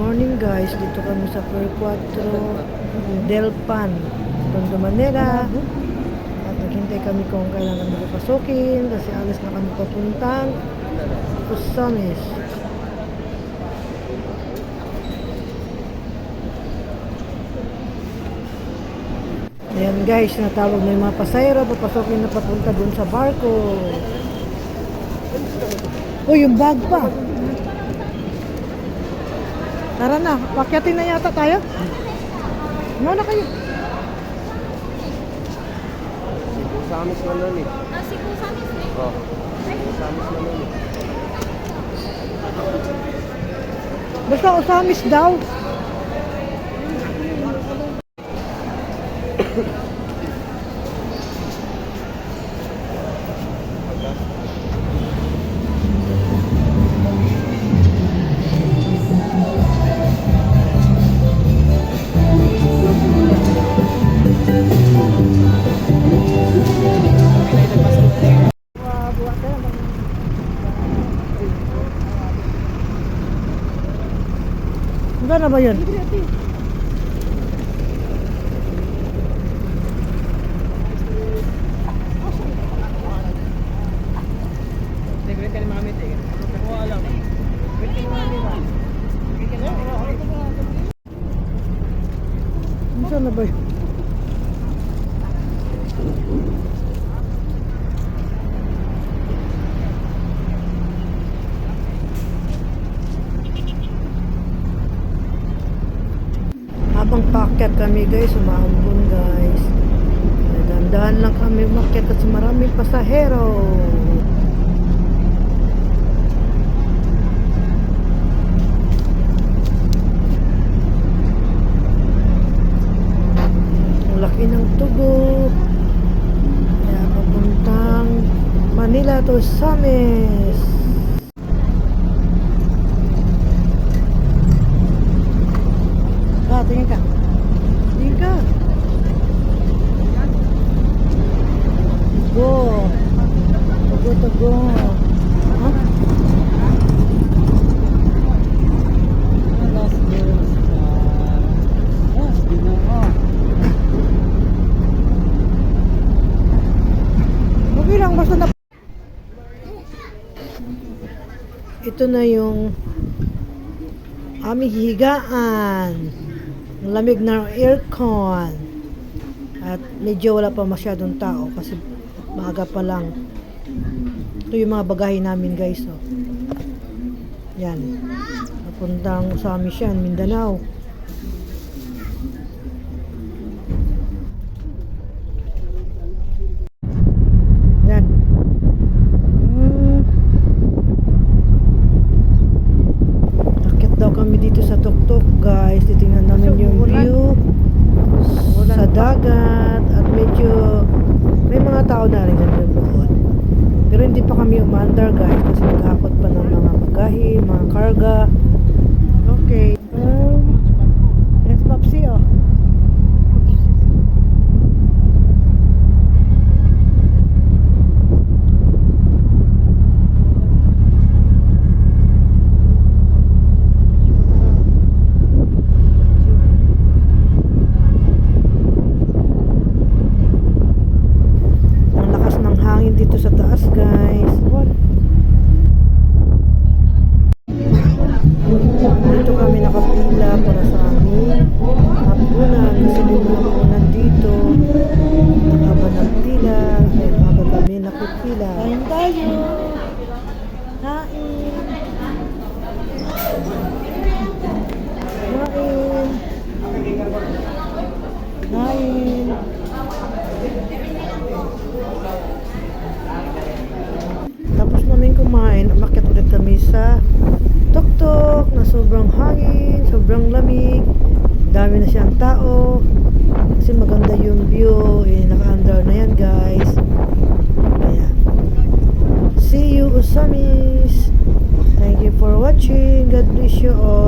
morning guys, dito kami sa Per 4 Delpan, Tondo, Manila. At naghintay kami kung kailan kami papasukin kasi alis na kami papuntang Kusamis. Ayan guys, natawag na yung mga pasayro, papasokin na papunta dun sa barko. Oh, yung bag pa. Tara na, pakyatin na yata tayo. Muna kayo. Samis na nun eh. Si Kusamis eh. Oo. Samis na nun eh. Basta Osamis daw. Hanggang na ba yun? Hanggang na ba yun? Habang paakyat kami guys, umaambon guys. Dahan-dahan lang kami umakyat kasi maraming pasahero. Ang laki ng tubo. Kaya papuntang Manila to Samis. Tingin ka. Tingin ka. Tugo. Tugo, tugo. Ha? Last year's Okay lang, basta na. Ito na yung aming higaan. Lamig na aircon at medyo wala pa masyadong tao kasi maaga pa lang. Ito yung mga bagahe namin guys, oh. Yan, papuntang Osamis yan, Mindanao. Yan. Akit daw kami dito sa tuktok guys. Titingnan namin yung view sa dagat at medyo may mga tao na rin doon. Pero hindi pa kami umandar guys kasi naghakot pa ng mga bagahe, mga karga. Okay. Let's Popsi, oh. Dito sa taas guys. Dito kami nakapila para sa aming hapunan kasi may mga hapunan dito. Nakaba ng pila. Kaya mga kami nakipila. Kain tayo. Kain. Kain. Kain. Tapos namin kumain, umakyat ulit kami sa tuktok na sobrang hangin, sobrang lamig, dami na siyang tao kasi maganda yung view, naka-under na yan guys. Ayan. See you Osamis. Thank you for watching. God bless you all.